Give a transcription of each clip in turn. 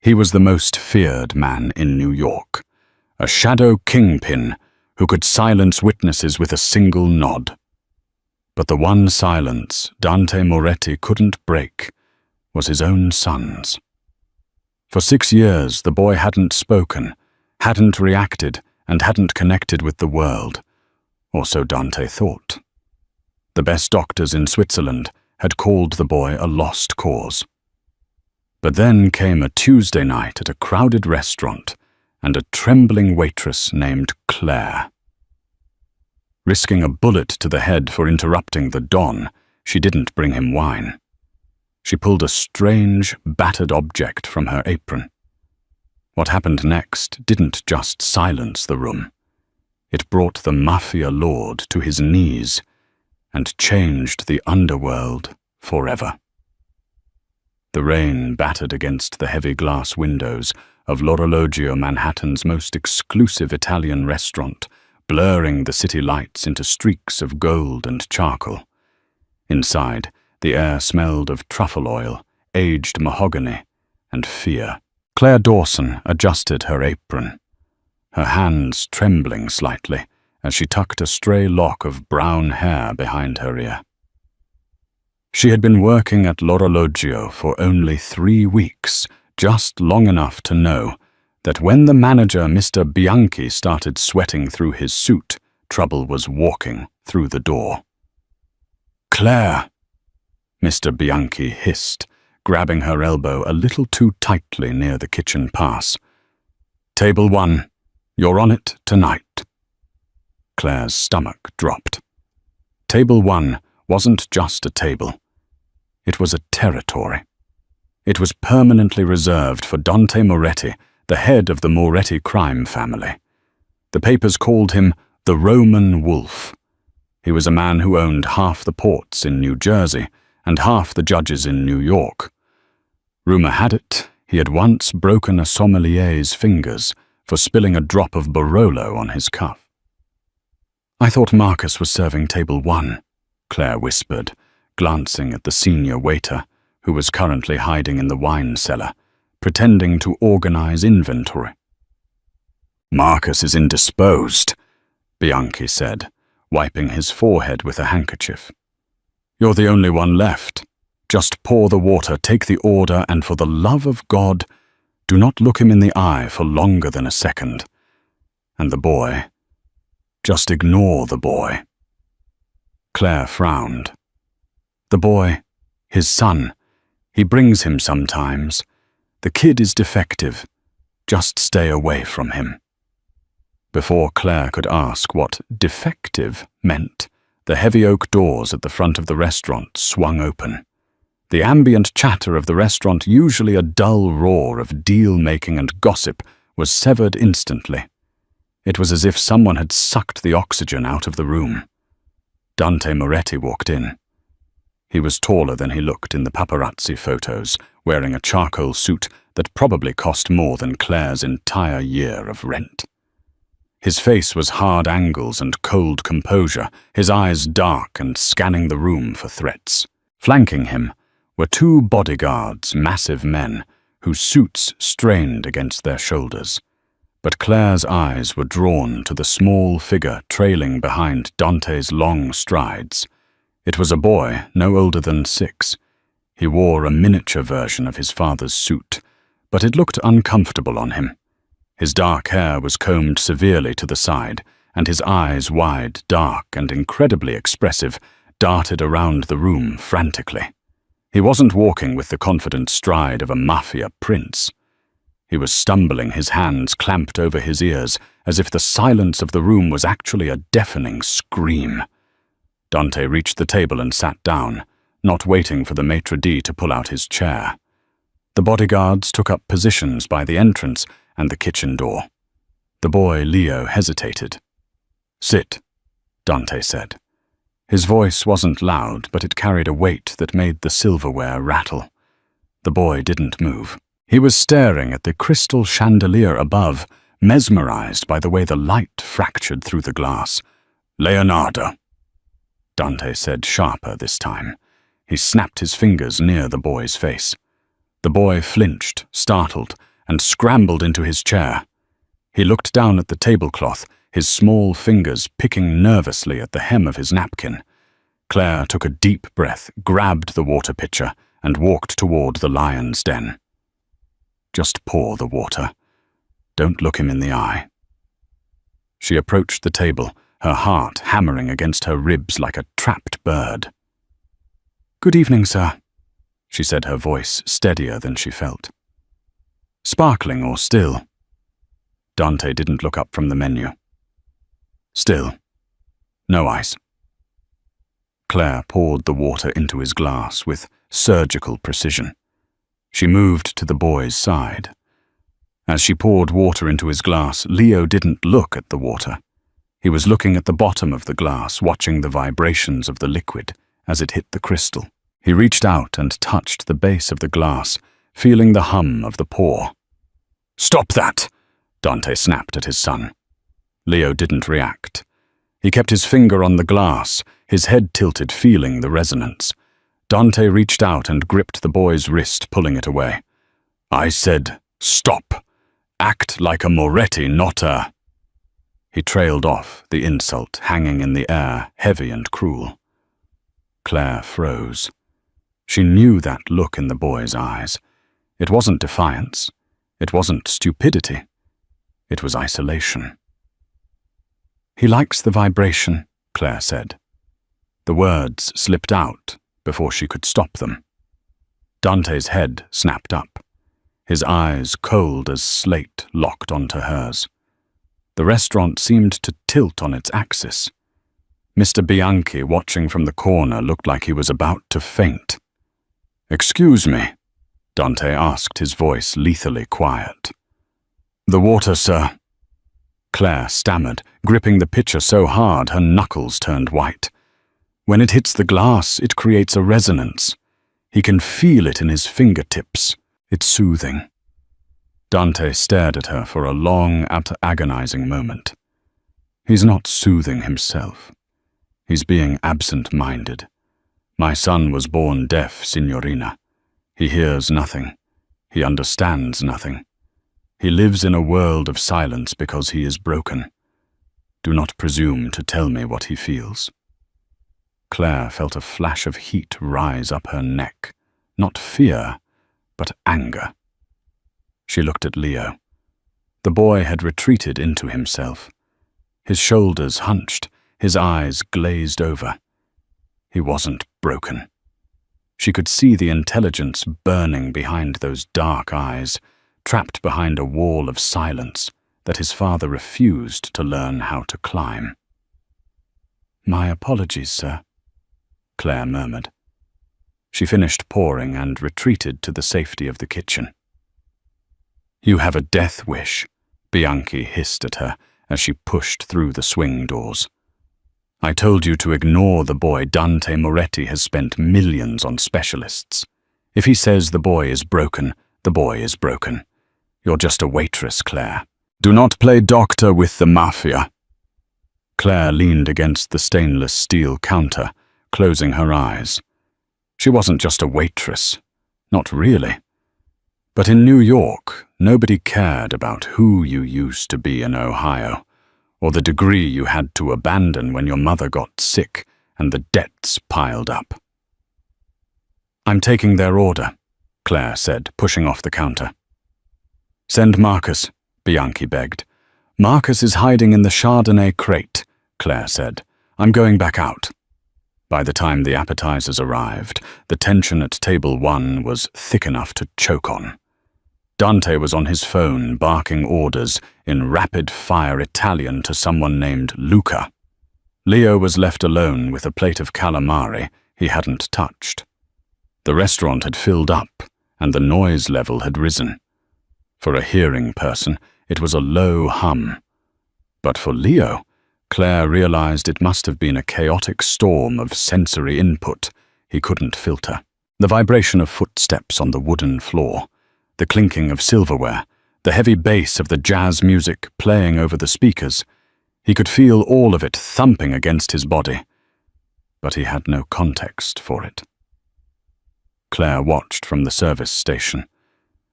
He was the most feared man in New York, a shadow kingpin who could silence witnesses with a single nod. But the one silence Dante Moretti couldn't break was his own son's. For 6 years, the boy hadn't spoken, hadn't reacted, and hadn't connected with the world, or so Dante thought. The best doctors in Switzerland had called the boy a lost cause. But then came a Tuesday night at a crowded restaurant and a trembling waitress named Claire. Risking a bullet to the head for interrupting the Don, she didn't bring him wine. She pulled a strange, battered object from her apron. What happened next didn't just silence the room. It brought the Mafia lord to his knees and changed the underworld forever. The rain battered against the heavy glass windows of L'Orologio, Manhattan's most exclusive Italian restaurant, blurring the city lights into streaks of gold and charcoal. Inside, the air smelled of truffle oil, aged mahogany, and fear. Claire Dawson adjusted her apron, her hands trembling slightly as she tucked a stray lock of brown hair behind her ear. She had been working at L'Orologio for only 3 weeks, just long enough to know that when the manager, Mr. Bianchi, started sweating through his suit, trouble was walking through the door. "Claire," Mr. Bianchi hissed, grabbing her elbow a little too tightly near the kitchen pass. "Table 1, you're on it tonight." Claire's stomach dropped. Table 1 wasn't just a table. It was a territory. It was permanently reserved for Dante Moretti, the head of the Moretti crime family. The papers called him the Roman Wolf. He was a man who owned half the ports in New Jersey and half the judges in New York. Rumor had it he had once broken a sommelier's fingers for spilling a drop of Barolo on his cuff. "I thought Marcus was serving table 1, Claire whispered, glancing at the senior waiter, who was currently hiding in the wine cellar, pretending to organize inventory. "Marcus is indisposed," Bianchi said, wiping his forehead with a handkerchief. "You're the only one left. Just pour the water, take the order, and for the love of God, do not look him in the eye for longer than a second. And the boy, just ignore the boy." Claire frowned. "The boy, his son, he brings him sometimes. The kid is defective. Just stay away from him." Before Claire could ask what defective meant, the heavy oak doors at the front of the restaurant swung open. The ambient chatter of the restaurant, usually a dull roar of deal-making and gossip, was severed instantly. It was as if someone had sucked the oxygen out of the room. Dante Moretti walked in. He was taller than he looked in the paparazzi photos, wearing a charcoal suit that probably cost more than Claire's entire year of rent. His face was hard angles and cold composure, his eyes dark and scanning the room for threats. Flanking him were 2 bodyguards, massive men, whose suits strained against their shoulders. But Claire's eyes were drawn to the small figure trailing behind Dante's long strides. It was a boy no older than 6. He wore a miniature version of his father's suit, but it looked uncomfortable on him. His dark hair was combed severely to the side, and his eyes, wide, dark, and incredibly expressive, darted around the room frantically. He wasn't walking with the confident stride of a mafia prince. He was stumbling, his hands clamped over his ears, as if the silence of the room was actually a deafening scream. Dante reached the table and sat down, not waiting for the maitre d' to pull out his chair. The bodyguards took up positions by the entrance and the kitchen door. The boy, Leo, hesitated. "Sit," Dante said. His voice wasn't loud, but it carried a weight that made the silverware rattle. The boy didn't move. He was staring at the crystal chandelier above, mesmerized by the way the light fractured through the glass. "Leonardo," Dante said, sharper this time. He snapped his fingers near the boy's face. The boy flinched, startled, and scrambled into his chair. He looked down at the tablecloth, his small fingers picking nervously at the hem of his napkin. Claire took a deep breath, grabbed the water pitcher, and walked toward the lion's den. Just pour the water. Don't look him in the eye. She approached the table, her heart hammering against her ribs like a trapped bird. "Good evening, sir," she said, her voice steadier than she felt. "Sparkling or still?" Dante didn't look up from the menu. "Still. No ice." Claire poured the water into his glass with surgical precision. She moved to the boy's side. As she poured water into his glass, Leo didn't look at the water. He was looking at the bottom of the glass, watching the vibrations of the liquid as it hit the crystal. He reached out and touched the base of the glass, feeling the hum of the pour. "Stop that!" Dante snapped at his son. Leo didn't react. He kept his finger on the glass, his head tilted, feeling the resonance. Dante reached out and gripped the boy's wrist, pulling it away. "I said, stop. Act like a Moretti, not a—" He trailed off, the insult hanging in the air, heavy and cruel. Claire froze. She knew that look in the boy's eyes. It wasn't defiance. It wasn't stupidity. It was isolation. "He likes the vibration," Claire said. The words slipped out before she could stop them. Dante's head snapped up. His eyes, cold as slate, locked onto hers. The restaurant seemed to tilt on its axis. Mr. Bianchi, watching from the corner, looked like he was about to faint. "Excuse me," Dante asked, his voice lethally quiet. "The water, sir." Claire stammered, gripping the pitcher so hard her knuckles turned white. When it hits the glass, it creates a resonance. He can feel it in his fingertips. It's soothing. Dante stared at her for a long, agonizing moment. He's not soothing himself. He's being absent-minded. My son was born deaf, Signorina. He hears nothing. He understands nothing. He lives in a world of silence because he is broken. Do not presume to tell me what he feels. Claire felt a flash of heat rise up her neck. Not fear, but anger. She looked at Leo. The boy had retreated into himself. His shoulders hunched, his eyes glazed over. He wasn't broken. She could see the intelligence burning behind those dark eyes, trapped behind a wall of silence that his father refused to learn how to climb. "My apologies, sir," Claire murmured. She finished pouring and retreated to the safety of the kitchen. "You have a death wish," Bianchi hissed at her as she pushed through the swing doors. "I told you to ignore the boy. Dante Moretti has spent millions on specialists. If he says the boy is broken, the boy is broken. You're just a waitress, Claire. Do not play doctor with the mafia." Claire leaned against the stainless steel counter, closing her eyes. She wasn't just a waitress. Not really. But in New York, nobody cared about who you used to be in Ohio, or the degree you had to abandon when your mother got sick and the debts piled up. "I'm taking their order," Claire said, pushing off the counter. "Send Marcus," Bianchi begged. "Marcus is hiding in the Chardonnay crate," Claire said. "I'm going back out." By the time the appetizers arrived, the tension at table 1 was thick enough to choke on. Dante was on his phone, barking orders in rapid-fire Italian to someone named Luca. Leo was left alone with a plate of calamari he hadn't touched. The restaurant had filled up, and the noise level had risen. For a hearing person, it was a low hum. But for Leo, Claire realized it must have been a chaotic storm of sensory input he couldn't filter. The vibration of footsteps on the wooden floor, the clinking of silverware, the heavy bass of the jazz music playing over the speakers. He could feel all of it thumping against his body, but he had no context for it. Claire watched from the service station.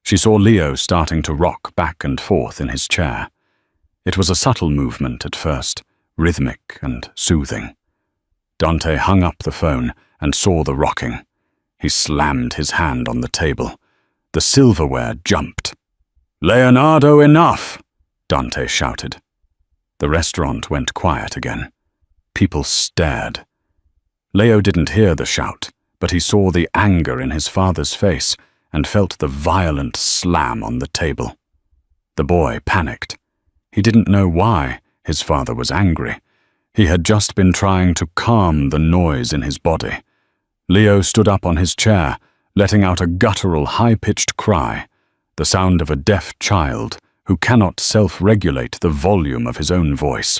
She saw Leo starting to rock back and forth in his chair. It was a subtle movement at first, rhythmic and soothing. Dante hung up the phone and saw the rocking. He slammed his hand on the table. The silverware jumped. "Leonardo, enough!" Dante shouted. The restaurant went quiet again. People stared. Leo didn't hear the shout, but he saw the anger in his father's face and felt the violent slam on the table. The boy panicked. He didn't know why his father was angry. He had just been trying to calm the noise in his body. Leo stood up on his chair, letting out a guttural, high-pitched cry, the sound of a deaf child who cannot self-regulate the volume of his own voice.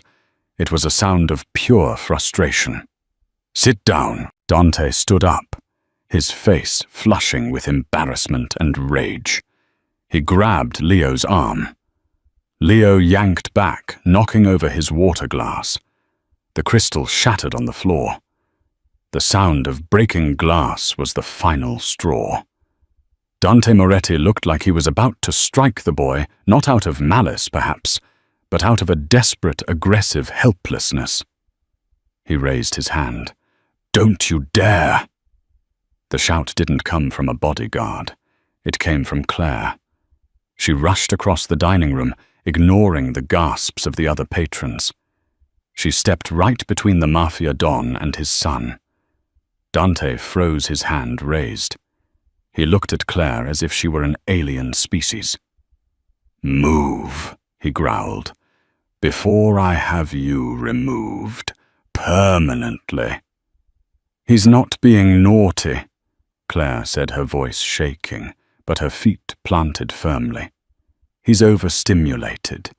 It was a sound of pure frustration. "Sit down." Dante stood up, his face flushing with embarrassment and rage. He grabbed Leo's arm. Leo yanked back, knocking over his water glass. The crystal shattered on the floor. The sound of breaking glass was the final straw. Dante Moretti looked like he was about to strike the boy, not out of malice, perhaps, but out of a desperate, aggressive helplessness. He raised his hand. "Don't you dare!" The shout didn't come from a bodyguard. It came from Claire. She rushed across the dining room, ignoring the gasps of the other patrons. She stepped right between the Mafia Don and his son. Dante froze his hand raised. He looked at Claire as if she were an alien species. "Move," he growled, "before I have you removed permanently." "He's not being naughty," Claire said, her voice shaking, but her feet planted firmly. "He's overstimulated.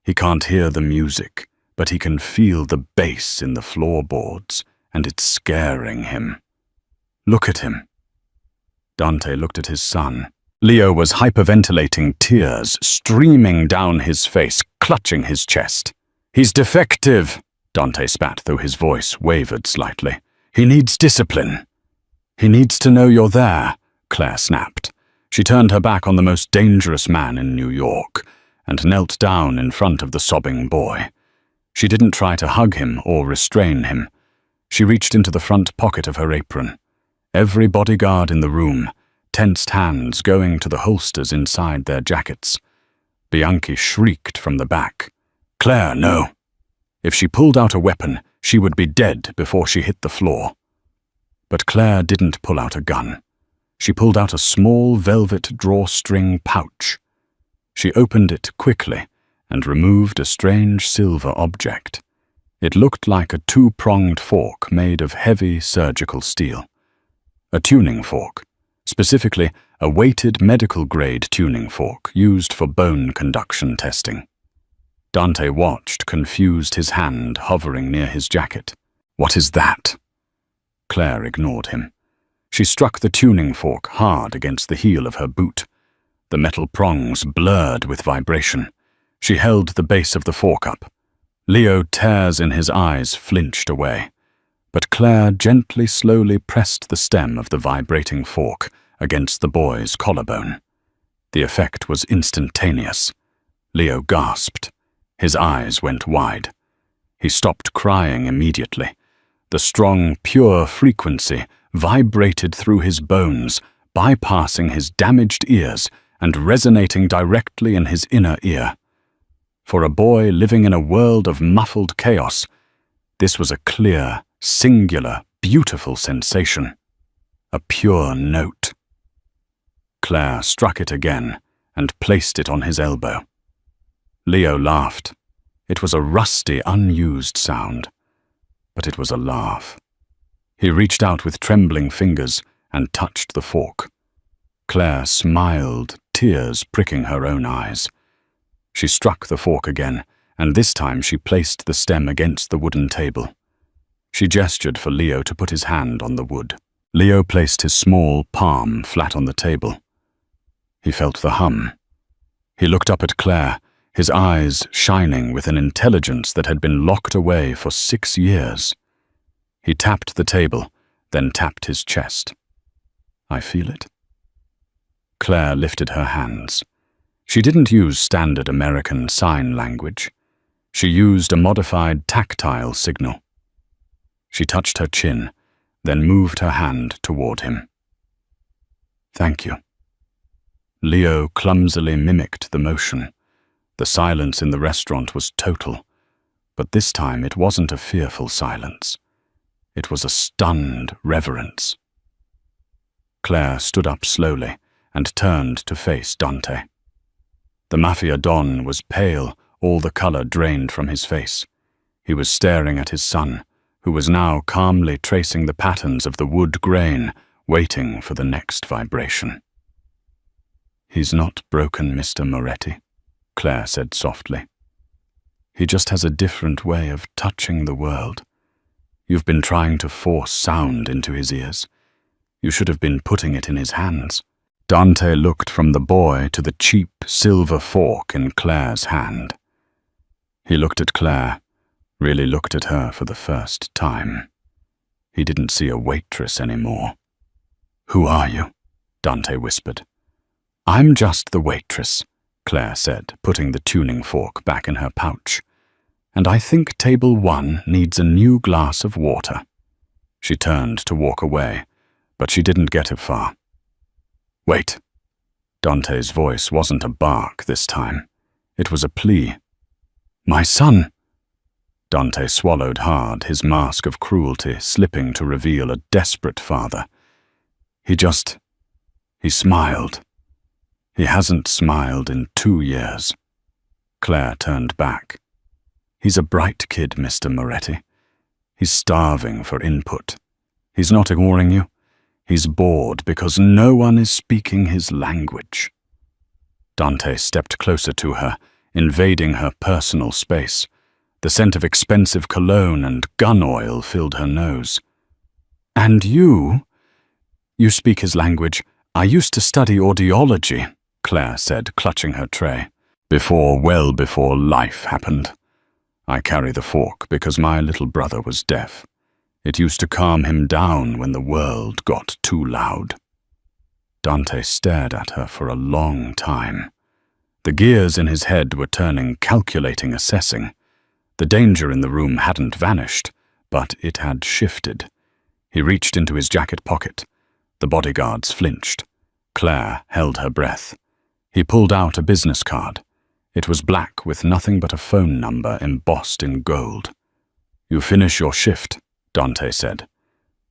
He can't hear the music, but he can feel the bass in the floorboards, and it's scaring him. Look at him." Dante looked at his son. Leo was hyperventilating, tears streaming down his face, clutching his chest. "He's defective," Dante spat, though his voice wavered slightly. "He needs discipline." "He needs to know you're there," Claire snapped. She turned her back on the most dangerous man in New York and knelt down in front of the sobbing boy. She didn't try to hug him or restrain him. She reached into the front pocket of her apron. Every bodyguard in the room, tensed hands going to the holsters inside their jackets. Bianchi shrieked from the back. "Claire, no." If she pulled out a weapon, she would be dead before she hit the floor. But Claire didn't pull out a gun. She pulled out a small velvet drawstring pouch. She opened it quickly and removed a strange silver object. It looked like a two-pronged fork made of heavy surgical steel. A tuning fork, specifically a weighted medical-grade tuning fork used for bone conduction testing. Dante watched, confused, his hand hovering near his jacket. "What is that?" Claire ignored him. She struck the tuning fork hard against the heel of her boot. The metal prongs blurred with vibration. She held the base of the fork up. Leo, tears in his eyes, flinched away. But Claire gently, slowly pressed the stem of the vibrating fork against the boy's collarbone. The effect was instantaneous. Leo gasped. His eyes went wide. He stopped crying immediately. The strong, pure frequency vibrated through his bones, bypassing his damaged ears and resonating directly in his inner ear. For a boy living in a world of muffled chaos, this was a clear, singular, beautiful sensation. A pure note. Claire struck it again and placed it on his elbow. Leo laughed. It was a rusty, unused sound, but it was a laugh. He reached out with trembling fingers and touched the fork. Claire smiled, tears pricking her own eyes. She struck the fork again, and this time she placed the stem against the wooden table. She gestured for Leo to put his hand on the wood. Leo placed his small palm flat on the table. He felt the hum. He looked up at Claire, his eyes shining with an intelligence that had been locked away for 6 years. He tapped the table, then tapped his chest. "I feel it." Claire lifted her hands. She didn't use standard American sign language. She used a modified tactile signal. She touched her chin, then moved her hand toward him. "Thank you." Leo clumsily mimicked the motion. The silence in the restaurant was total, but this time it wasn't a fearful silence. It was a stunned reverence. Claire stood up slowly and turned to face Dante. The Mafia Don was pale, all the color drained from his face. He was staring at his son, who was now calmly tracing the patterns of the wood grain, waiting for the next vibration. "He's not broken, Mr. Moretti," Claire said softly. "He just has a different way of touching the world. You've been trying to force sound into his ears. You should have been putting it in his hands." Dante looked from the boy to the cheap silver fork in Claire's hand. He looked at Claire, really looked at her for the first time. He didn't see a waitress anymore. "Who are you?" Dante whispered. "I'm just the waitress," Claire said, putting the tuning fork back in her pouch. "And I think table 1 needs a new glass of water." She turned to walk away, but she didn't get far. "Wait." Dante's voice wasn't a bark this time. It was a plea. "My son!" Dante swallowed hard, his mask of cruelty slipping to reveal a desperate father. He smiled. He hasn't smiled in 2 years. Claire turned back. "He's a bright kid, Mr. Moretti. He's starving for input. He's not ignoring you. He's bored because no one is speaking his language." Dante stepped closer to her, invading her personal space. The scent of expensive cologne and gun oil filled her nose. "And you speak his language. I used to study audiology," Claire said, clutching her tray. Well before life happened. I carry the fork because my little brother was deaf. It used to calm him down when the world got too loud." Dante stared at her for a long time. The gears in his head were turning, calculating, assessing. The danger in the room hadn't vanished, but it had shifted. He reached into his jacket pocket. The bodyguards flinched. Claire held her breath. He pulled out a business card. It was black with nothing but a phone number embossed in gold. "You finish your shift," Dante said.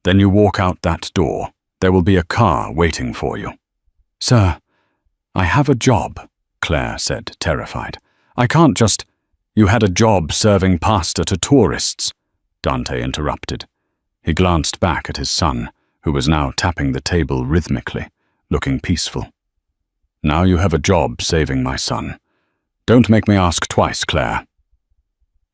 "Then you walk out that door. There will be a car waiting for you." "Sir, I have a job," Claire said, terrified. "I can't just—" "You had a job serving pasta to tourists," Dante interrupted. He glanced back at his son, who was now tapping the table rhythmically, looking peaceful. "Now you have a job saving my son. Don't make me ask twice, Claire."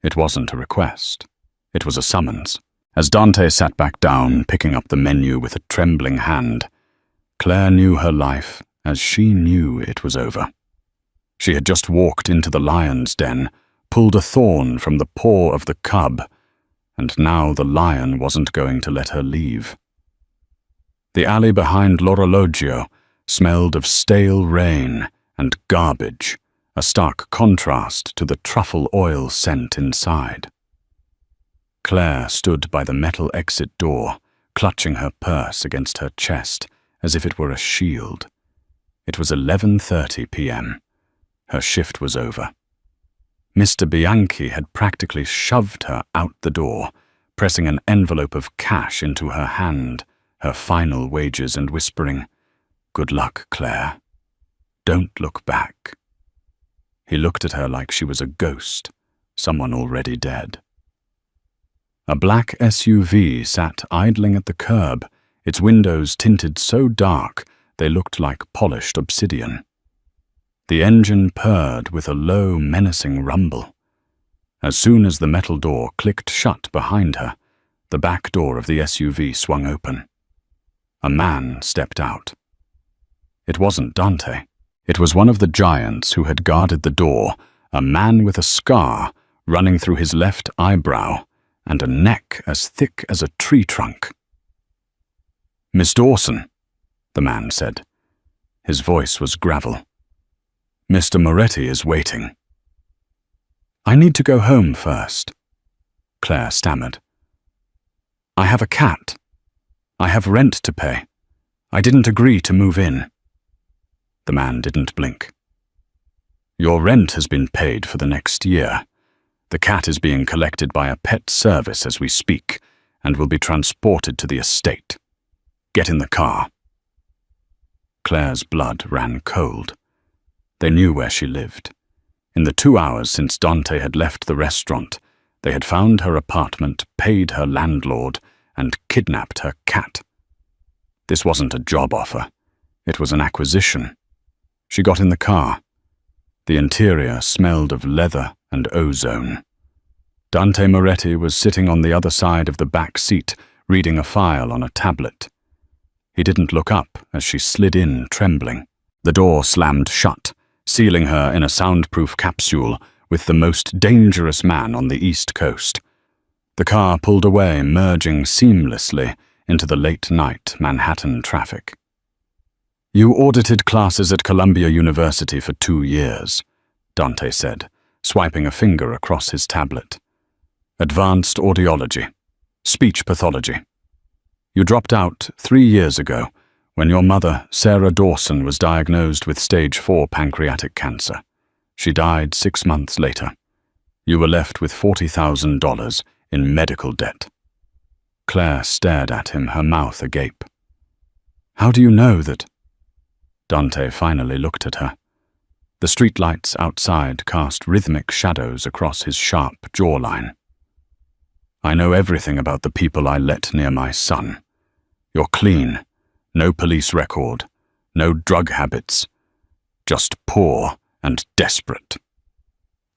It wasn't a request. It was a summons. As Dante sat back down, picking up the menu with a trembling hand, Claire knew her life as she knew it was over. She had just walked into the lion's den, pulled a thorn from the paw of the cub, and now the lion wasn't going to let her leave. The alley behind l'Orologio smelled of stale rain and garbage, a stark contrast to the truffle oil scent inside. Claire stood by the metal exit door, clutching her purse against her chest as if it were a shield. It was 11:30 p.m. Her shift was over. Mr. Bianchi had practically shoved her out the door, pressing an envelope of cash into her hand, her final wages, and whispering, "Good luck, Claire. Don't look back." He looked at her like she was a ghost, someone already dead. A black SUV sat idling at the curb, its windows tinted so dark they looked like polished obsidian. The engine purred with a low, menacing rumble. As soon as the metal door clicked shut behind her, the back door of the SUV swung open. A man stepped out. It wasn't Dante. It was one of the giants who had guarded the door, a man with a scar running through his left eyebrow and a neck as thick as a tree trunk. "Miss Dawson," the man said. His voice was gravel. "Mr. Moretti is waiting." "I need to go home first," Claire stammered. "I have a cat. I have rent to pay. I didn't agree to move in." The man didn't blink. "Your rent has been paid for the next year. The cat is being collected by a pet service as we speak and will be transported to the estate. Get in the car." Claire's blood ran cold. They knew where she lived. In the 2 hours since Dante had left the restaurant, they had found her apartment, paid her landlord, and kidnapped her cat. This wasn't a job offer. It was an acquisition. She got in the car. The interior smelled of leather and ozone. Dante Moretti was sitting on the other side of the back seat, reading a file on a tablet. He didn't look up as she slid in, trembling. The door slammed shut, sealing her in a soundproof capsule with the most dangerous man on the East Coast. The car pulled away, merging seamlessly into the late-night Manhattan traffic. "You audited classes at Columbia University for 2 years, Dante said, swiping a finger across his tablet. "Advanced audiology, speech pathology. You dropped out 3 years ago when your mother, Sarah Dawson, was diagnosed with stage 4 pancreatic cancer. She died 6 months later. You were left with $40,000 in medical debt." Claire stared at him, her mouth agape. "How do you know that?" Dante finally looked at her. The streetlights outside cast rhythmic shadows across his sharp jawline. "I know everything about the people I let near my son. You're clean, no police record, no drug habits, just poor and desperate."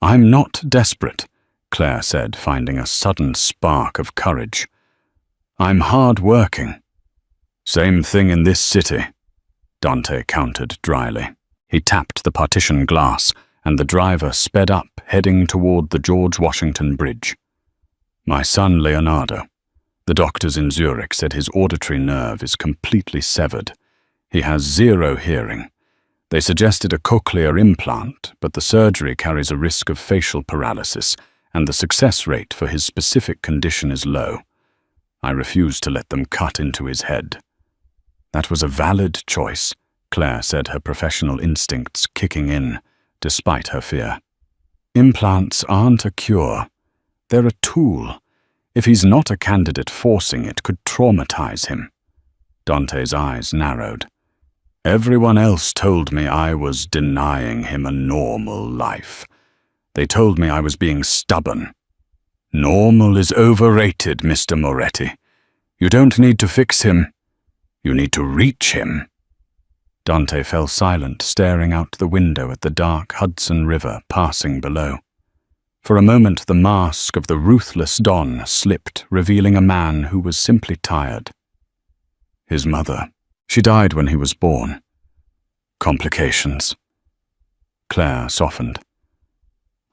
"I'm not desperate," Claire said, finding a sudden spark of courage. "I'm hard-working." "Same thing in this city," Dante countered dryly. He tapped the partition glass, and the driver sped up, heading toward the George Washington Bridge. "My son Leonardo. The doctors in Zurich said his auditory nerve is completely severed. He has 0 hearing. They suggested a cochlear implant, but the surgery carries a risk of facial paralysis, and the success rate for his specific condition is low. I refuse to let them cut into his head." That was a valid choice, Claire said, her professional instincts kicking in, despite her fear. "Implants aren't a cure. They're a tool. If he's not a candidate, forcing it could traumatize him." Dante's eyes narrowed. "Everyone else told me I was denying him a normal life. They told me I was being stubborn. Normal is overrated, Mr. Moretti. You don't need to fix him. You need to reach him." Dante fell silent, staring out the window at the dark Hudson River passing below. For a moment, the mask of the ruthless Don slipped, revealing a man who was simply tired. His mother. She died when he was born. Complications. Claire softened.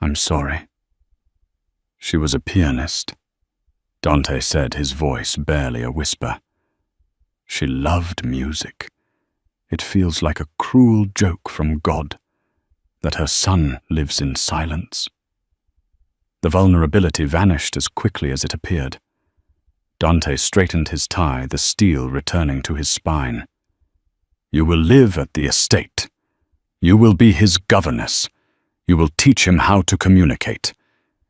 "I'm sorry." "She was a pianist," Dante said, his voice barely a whisper. "She loved music. It feels like a cruel joke from God that her son lives in silence." The vulnerability vanished as quickly as it appeared. Dante straightened his tie, the steel returning to his spine. "You will live at the estate. You will be his governess. You will teach him how to communicate.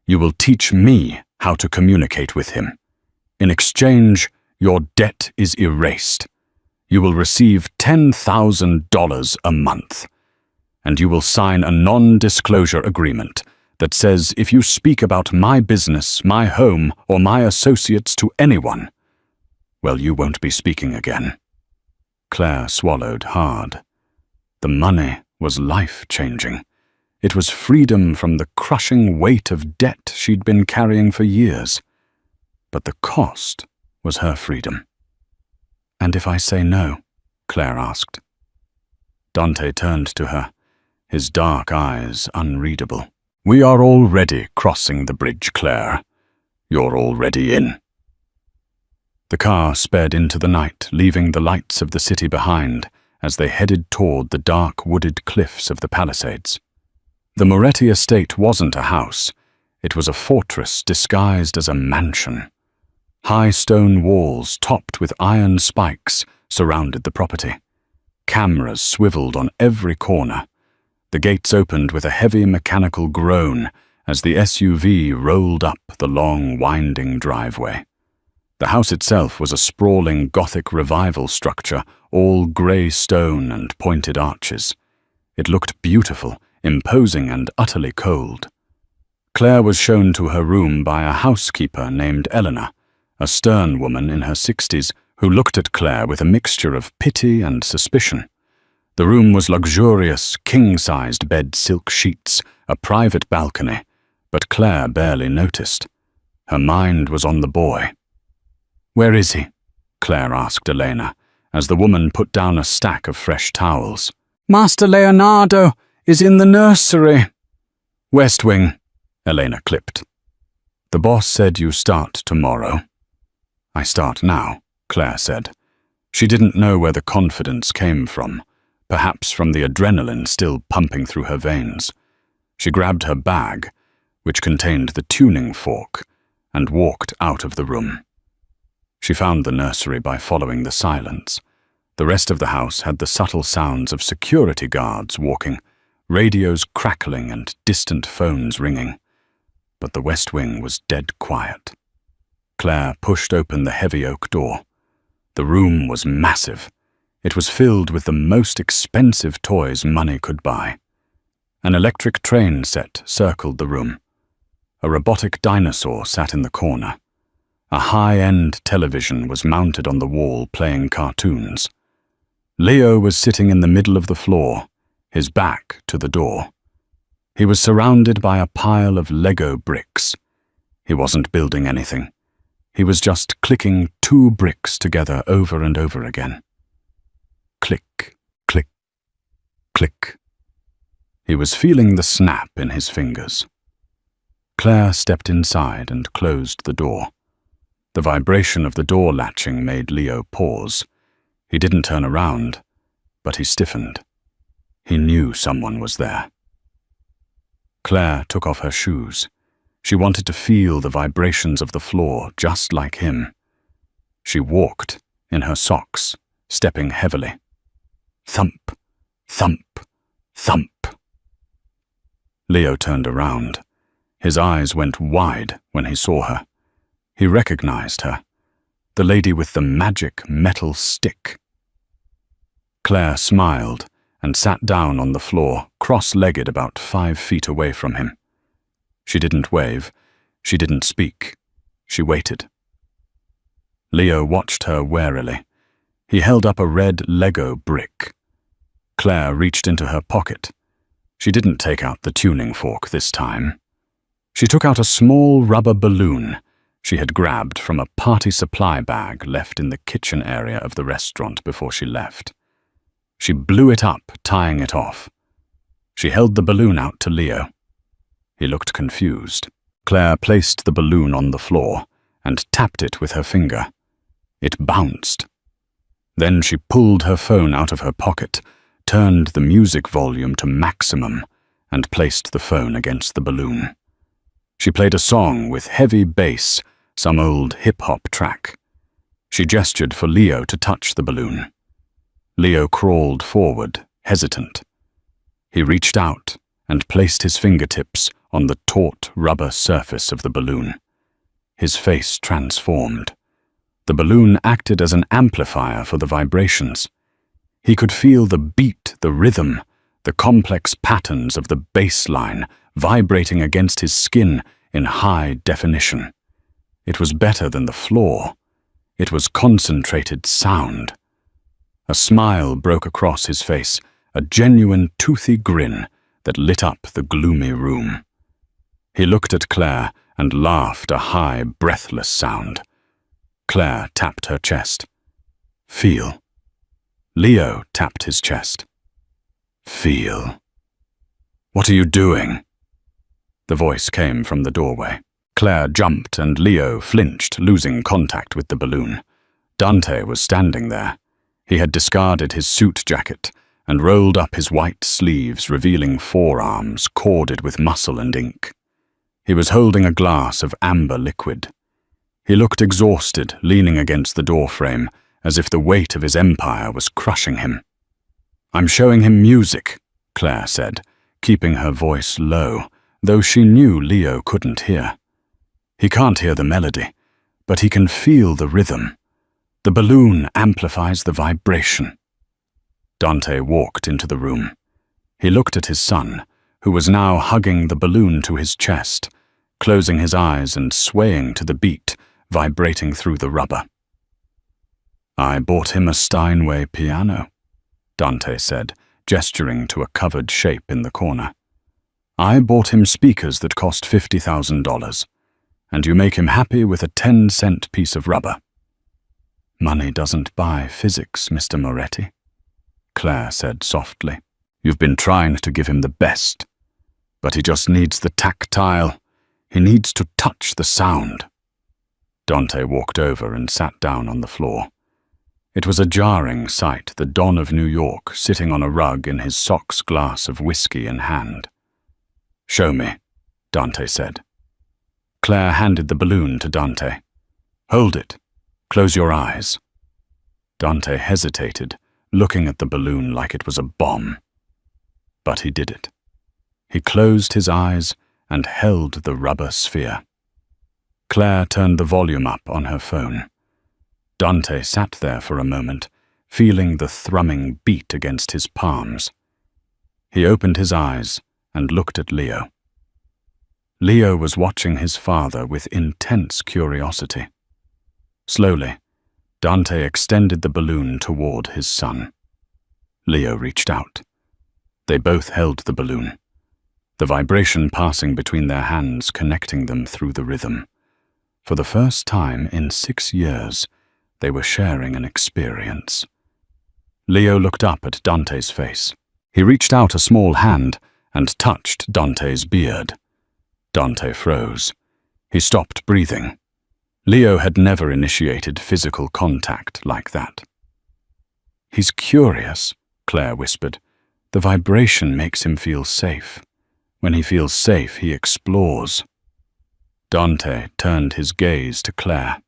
You will teach me how to communicate with him. In exchange, your debt is erased. You will receive $10,000 a month. And you will sign a non-disclosure agreement that says if you speak about my business, my home, or my associates to anyone, well, you won't be speaking again." Claire swallowed hard. The money was life-changing. It was freedom from the crushing weight of debt she'd been carrying for years. But the cost was her freedom. "And if I say no?" Claire asked. Dante turned to her, his dark eyes unreadable. "We are already crossing the bridge, Claire. You're already in." The car sped into the night, leaving the lights of the city behind, as they headed toward the dark wooded cliffs of the Palisades. The Moretti estate wasn't a house. It was a fortress disguised as a mansion. High stone walls topped with iron spikes surrounded the property. Cameras swiveled on every corner. The gates opened with a heavy mechanical groan as the SUV rolled up the long, winding driveway. The house itself was a sprawling Gothic revival structure, all grey stone and pointed arches. It looked beautiful, imposing and utterly cold. Claire was shown to her room by a housekeeper named Eleanor, a stern woman in her 60s who looked at Claire with a mixture of pity and suspicion. The room was luxurious, king-sized bed silk sheets, a private balcony, but Claire barely noticed. Her mind was on the boy. "Where is he?" Claire asked Elena, as the woman put down a stack of fresh towels. "Master Leonardo is in the nursery." "West Wing," Elena clipped. "The boss said you start tomorrow." "I start now," Claire said. She didn't know where the confidence came from, perhaps from the adrenaline still pumping through her veins. She grabbed her bag, which contained the tuning fork, and walked out of the room. She found the nursery by following the silence. The rest of the house had the subtle sounds of security guards walking, radios crackling and distant phones ringing. But the West Wing was dead quiet. Claire pushed open the heavy oak door. The room was massive. It was filled with the most expensive toys money could buy. An electric train set circled the room. A robotic dinosaur sat in the corner. A high-end television was mounted on the wall playing cartoons. Leo was sitting in the middle of the floor, his back to the door. He was surrounded by a pile of Lego bricks. He wasn't building anything. He was just clicking 2 bricks together over and over again. Click, click, click. He was feeling the snap in his fingers. Claire stepped inside and closed the door. The vibration of the door latching made Leo pause. He didn't turn around, but he stiffened. He knew someone was there. Claire took off her shoes. She wanted to feel the vibrations of the floor just like him. She walked in her socks, stepping heavily. Thump, thump, thump. Leo turned around. His eyes went wide when he saw her. He recognized her, the lady with the magic metal stick. Claire smiled and sat down on the floor, cross-legged about 5 feet away from him. She didn't wave. She didn't speak. She waited. Leo watched her warily. He held up a red Lego brick. Claire reached into her pocket. She didn't take out the tuning fork this time. She took out a small rubber balloon she had grabbed from a party supply bag left in the kitchen area of the restaurant before she left. She blew it up, tying it off. She held the balloon out to Leo. He looked confused. Claire placed the balloon on the floor and tapped it with her finger. It bounced. Then she pulled her phone out of her pocket, turned the music volume to maximum, and placed the phone against the balloon. She played a song with heavy bass, some old hip-hop track. She gestured for Leo to touch the balloon. Leo crawled forward, hesitant. He reached out and placed his fingertips on the taut rubber surface of the balloon. His face transformed. The balloon acted as an amplifier for the vibrations. He could feel the beat, the rhythm, the complex patterns of the bass line vibrating against his skin in high definition. It was better than the floor. It was concentrated sound. A smile broke across his face, a genuine toothy grin that lit up the gloomy room. He looked at Claire and laughed a high, breathless sound. Claire tapped her chest. Feel. Leo tapped his chest. Feel. What are you doing? The voice came from the doorway. Claire jumped and Leo flinched, losing contact with the balloon. Dante was standing there. He had discarded his suit jacket and rolled up his white sleeves, revealing forearms corded with muscle and ink. He was holding a glass of amber liquid. He looked exhausted, leaning against the doorframe, as if the weight of his empire was crushing him. "I'm showing him music," Claire said, keeping her voice low, though she knew Leo couldn't hear. "He can't hear the melody, but he can feel the rhythm. The balloon amplifies the vibration." Dante walked into the room. He looked at his son, who was now hugging the balloon to his chest, closing his eyes and swaying to the beat, vibrating through the rubber. "I bought him a Steinway piano," Dante said, gesturing to a covered shape in the corner. "I bought him speakers that cost $50,000, and you make him happy with a 10-cent piece of rubber." "Money doesn't buy physics, Mr. Moretti," Claire said softly. "You've been trying to give him the best, but he just needs the tactile. He needs to touch the sound." Dante walked over and sat down on the floor. It was a jarring sight, the Don of New York sitting on a rug in his sock's glass of whiskey in hand. "Show me," Dante said. Claire handed the balloon to Dante. "Hold it. Close your eyes." Dante hesitated, looking at the balloon like it was a bomb. But he did it. He closed his eyes and held the rubber sphere. Claire turned the volume up on her phone. Dante sat there for a moment, feeling the thrumming beat against his palms. He opened his eyes and looked at Leo. Leo was watching his father with intense curiosity. Slowly, Dante extended the balloon toward his son. Leo reached out. They both held the balloon, the vibration passing between their hands, connecting them through the rhythm. For the first time in 6 years, they were sharing an experience. Leo looked up at Dante's face. He reached out a small hand and touched Dante's beard. Dante froze. He stopped breathing. Leo had never initiated physical contact like that. "He's curious," Claire whispered. "The vibration makes him feel safe. When he feels safe, he explores." Dante turned his gaze to Claire.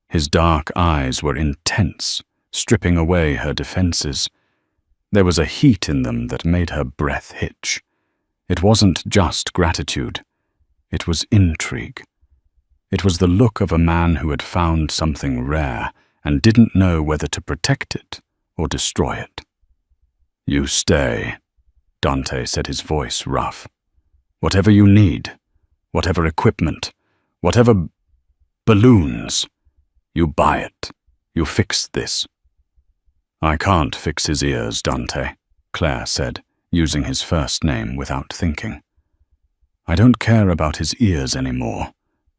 His dark eyes were intense, stripping away her defenses. There was a heat in them that made her breath hitch. It wasn't just gratitude. It was intrigue. It was the look of a man who had found something rare and didn't know whether to protect it or destroy it. "You stay," Dante said, his voice rough. "Whatever you need, whatever equipment, whatever balloons, you buy it. You fix this." "I can't fix his ears, Dante," Claire said, using his first name without thinking. "I don't care about his ears anymore,"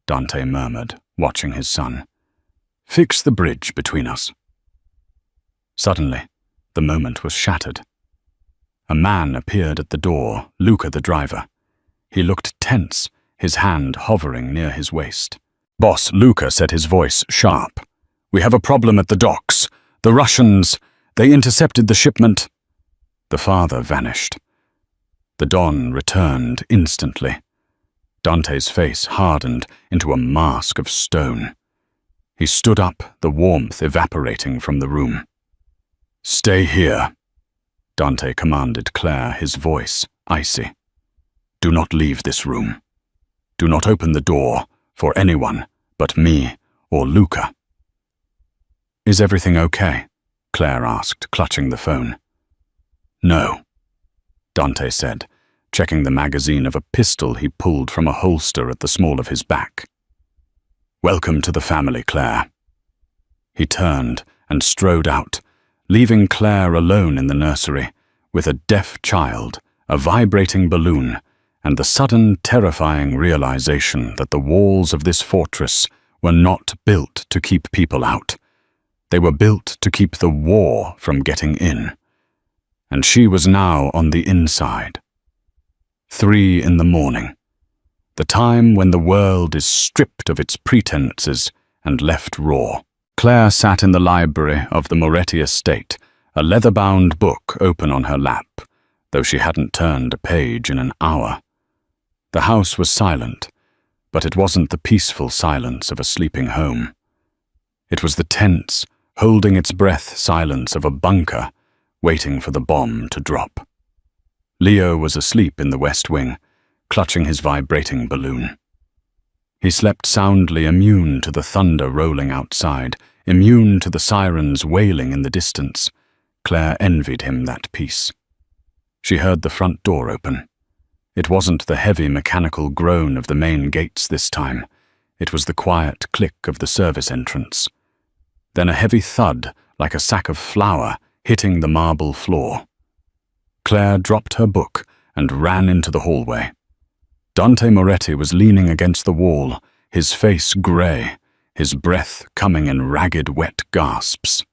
Dante murmured, watching his son. "Fix the bridge between us." Suddenly, the moment was shattered. A man appeared at the door, Luca the driver. He looked tense, his hand hovering near his waist. "Boss," Luca said, his voice sharp. "We have a problem at the docks. The Russians, they intercepted the shipment." The father vanished. The Don returned instantly. Dante's face hardened into a mask of stone. He stood up, the warmth evaporating from the room. "Stay here," Dante commanded Claire, his voice icy. "Do not leave this room. Do not open the door for anyone but me or Luca." "Is everything okay?" Claire asked, clutching the phone. "No," Dante said, checking the magazine of a pistol he pulled from a holster at the small of his back. "Welcome to the family, Claire." He turned and strode out, leaving Claire alone in the nursery, with a deaf child, a vibrating balloon, and the sudden terrifying realization that the walls of this fortress were not built to keep people out. They were built to keep the war from getting in. And she was now on the inside. 3 in the morning, the time when the world is stripped of its pretenses and left raw. Claire sat in the library of the Moretti estate, a leather-bound book open on her lap, though she hadn't turned a page in an hour. The house was silent, but it wasn't the peaceful silence of a sleeping home. It was the tense, holding its breath silence of a bunker, waiting for the bomb to drop. Leo was asleep in the West Wing, clutching his vibrating balloon. He slept soundly, immune to the thunder rolling outside, immune to the sirens wailing in the distance. Claire envied him that peace. She heard the front door open. It wasn't the heavy mechanical groan of the main gates this time. It was the quiet click of the service entrance. Then a heavy thud, like a sack of flour, hitting the marble floor. Claire dropped her book and ran into the hallway. Dante Moretti was leaning against the wall, his face grey, his breath coming in ragged, wet gasps.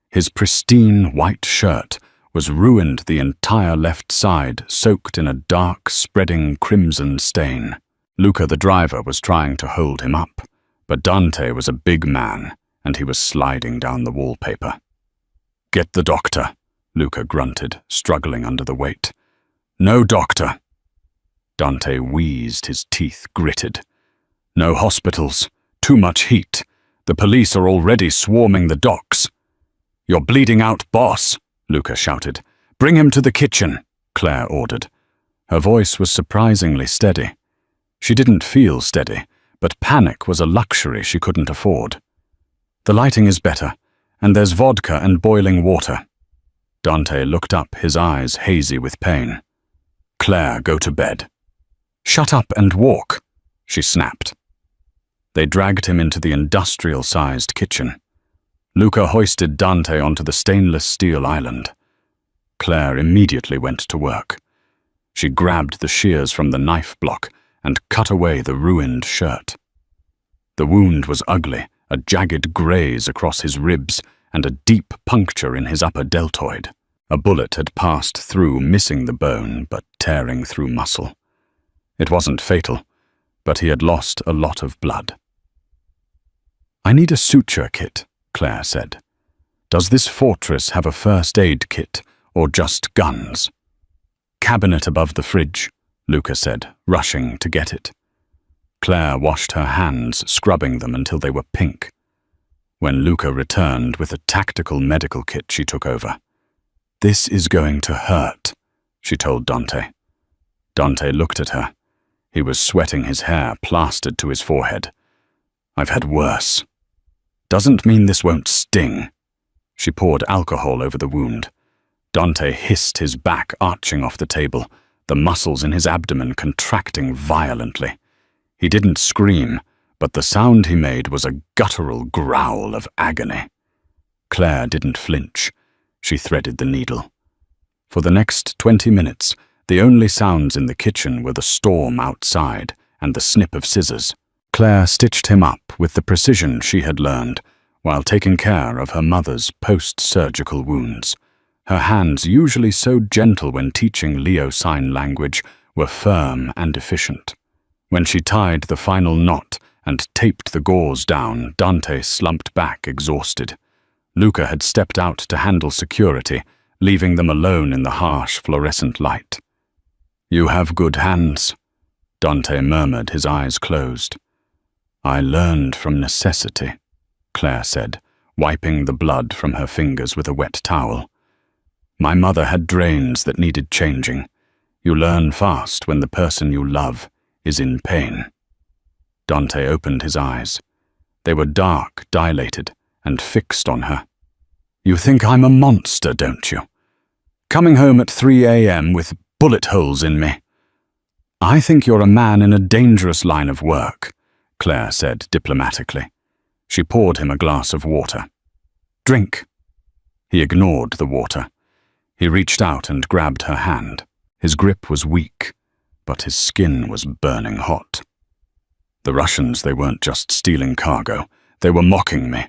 His pristine white shirt was ruined, the entire left side soaked in a dark, spreading crimson stain. Luca, the driver, was trying to hold him up, but Dante was a big man, and he was sliding down the wallpaper. "Get the doctor," Luca grunted, struggling under the weight. "No doctor." Dante wheezed, his teeth gritted. "No hospitals. Too much heat. The police are already swarming the docks." "You're bleeding out, boss," Luca shouted. "Bring him to the kitchen," Claire ordered. Her voice was surprisingly steady. She didn't feel steady, but panic was a luxury she couldn't afford. "The lighting is better, and there's vodka and boiling water." Dante looked up, his eyes hazy with pain. "Claire, go to bed." "Shut up and walk," she snapped. They dragged him into the industrial-sized kitchen. Luca hoisted Dante onto the stainless steel island. Claire immediately went to work. She grabbed the shears from the knife block and cut away the ruined shirt. The wound was ugly, a jagged graze across his ribs and a deep puncture in his upper deltoid. A bullet had passed through, missing the bone, but tearing through muscle. It wasn't fatal, but he had lost a lot of blood. "I need a suture kit," Claire said. "Does this fortress have a first aid kit, or just guns?" "Cabinet above the fridge," Luca said, rushing to get it. Claire washed her hands, scrubbing them until they were pink. When Luca returned with a tactical medical kit she took over. "This is going to hurt," she told Dante. Dante looked at her. He was sweating, his hair plastered to his forehead. "I've had worse." "Doesn't mean this won't sting." She poured alcohol over the wound. Dante hissed, his back arching off the table, the muscles in his abdomen contracting violently. He didn't scream, but the sound he made was a guttural growl of agony. Claire didn't flinch. She threaded the needle. For the next 20 minutes, the only sounds in the kitchen were the storm outside and the snip of scissors. Claire stitched him up with the precision she had learned while taking care of her mother's post-surgical wounds. Her hands, usually so gentle when teaching Leo sign language, were firm and efficient. When she tied the final knot and taped the gauze down, Dante slumped back, exhausted. Luca had stepped out to handle security, leaving them alone in the harsh fluorescent light. "You have good hands," Dante murmured, his eyes closed. "I learned from necessity," Claire said, wiping the blood from her fingers with a wet towel. "My mother had drains that needed changing. You learn fast when the person you love is in pain." Dante opened his eyes. They were dark, dilated, and fixed on her. "You think I'm a monster, don't you? Coming home at 3 a.m. with bullet holes in me." "I think you're a man in a dangerous line of work," Claire said diplomatically. She poured him a glass of water. "Drink." He ignored the water. He reached out and grabbed her hand. His grip was weak, but his skin was burning hot. "The Russians, they weren't just stealing cargo. They were mocking me.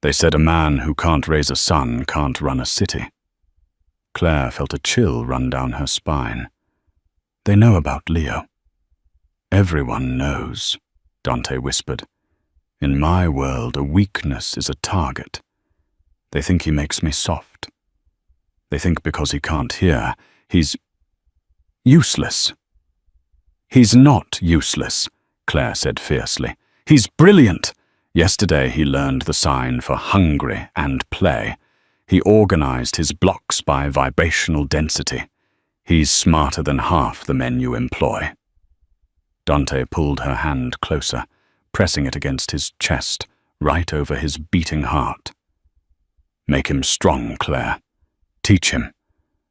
They said a man who can't raise a son can't run a city." Claire felt a chill run down her spine. "They know about Leo." "Everyone knows," Dante whispered. In my world, a weakness is a target. They think he makes me soft. They think because he can't hear, he's useless. He's not useless, Claire said fiercely. He's brilliant. Yesterday he learned the sign for hungry and play. He organized his blocks by vibrational density. He's smarter than half the men you employ. Dante pulled her hand closer, pressing it against his chest, right over his beating heart. Make him strong, Claire. Teach him,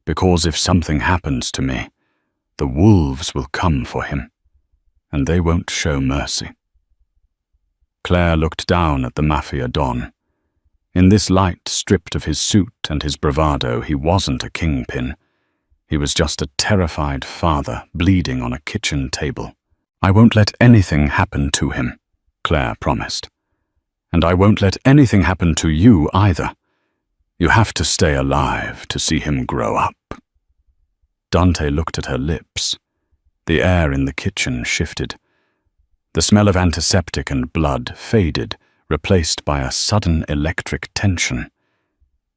because if something happens to me, the wolves will come for him, and they won't show mercy. Claire looked down at the Mafia Don. In this light, stripped of his suit and his bravado, he wasn't a kingpin. He was just a terrified father bleeding on a kitchen table. I won't let anything happen to him, Claire promised. And I won't let anything happen to you either. You have to stay alive to see him grow up. Dante looked at her lips. The air in the kitchen shifted. The smell of antiseptic and blood faded, replaced by a sudden electric tension.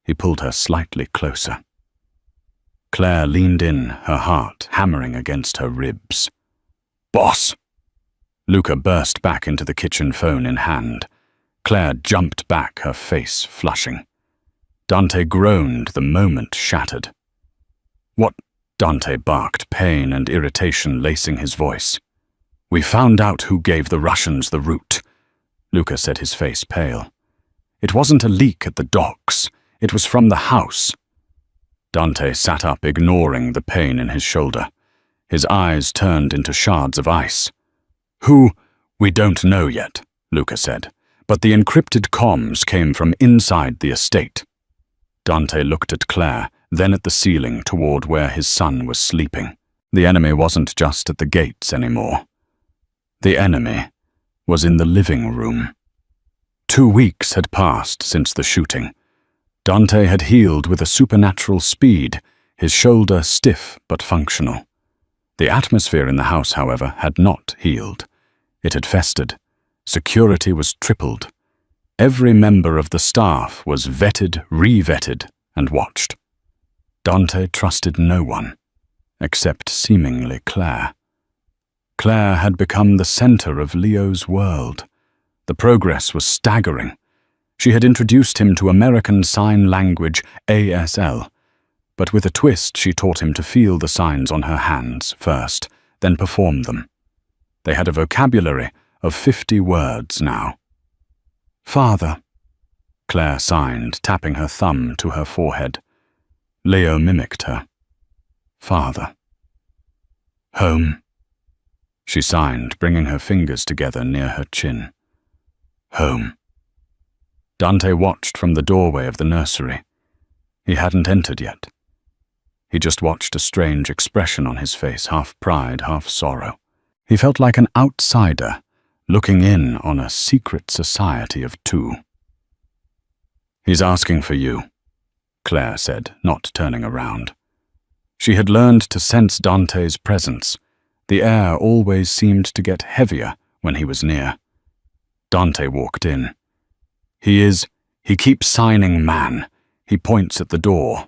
He pulled her slightly closer. Claire leaned in, her heart hammering against her ribs. Boss! Luca burst back into the kitchen, phone in hand. Claire jumped back, her face flushing. Dante groaned, the moment shattered. What? Dante barked, pain and irritation lacing his voice. We found out who gave the Russians the route. Luca said, his face pale. It wasn't a leak at the docks. It was from the house. Dante sat up, ignoring the pain in his shoulder. His eyes turned into shards of ice. Who? We don't know yet, Luca said, but the encrypted comms came from inside the estate. Dante looked at Claire, then at the ceiling toward where his son was sleeping. The enemy wasn't just at the gates anymore. The enemy was in the living room. 2 weeks had passed since the shooting. Dante had healed with a supernatural speed, his shoulder stiff but functional. The atmosphere in the house, however, had not healed. It had festered. Security was tripled. Every member of the staff was vetted, re-vetted, and watched. Dante trusted no one, except seemingly Claire. Claire had become the center of Leo's world. The progress was staggering. She had introduced him to American Sign Language, ASL, but with a twist she taught him to feel the signs on her hands first, then perform them. They had a vocabulary of 50 words now. Father, Claire signed, tapping her thumb to her forehead. Leo mimicked her. Father. Home. She signed, bringing her fingers together near her chin. Home. Dante watched from the doorway of the nursery. He hadn't entered yet. He just watched a strange expression on his face, half pride, half sorrow. He felt like an outsider, looking in on a secret society of two. He's asking for you, Claire said, not turning around. She had learned to sense Dante's presence. The air always seemed to get heavier when he was near. Dante walked in. He keeps signing man. He points at the door.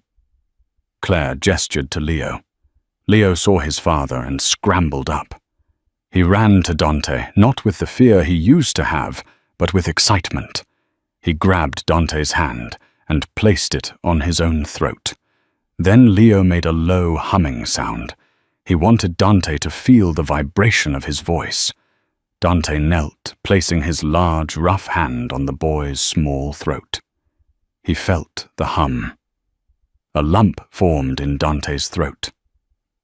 Claire gestured to Leo. Leo saw his father and scrambled up. He ran to Dante, not with the fear he used to have, but with excitement. He grabbed Dante's hand and placed it on his own throat. Then Leo made a low humming sound. He wanted Dante to feel the vibration of his voice. Dante knelt, placing his large, rough hand on the boy's small throat. He felt the hum. A lump formed in Dante's throat.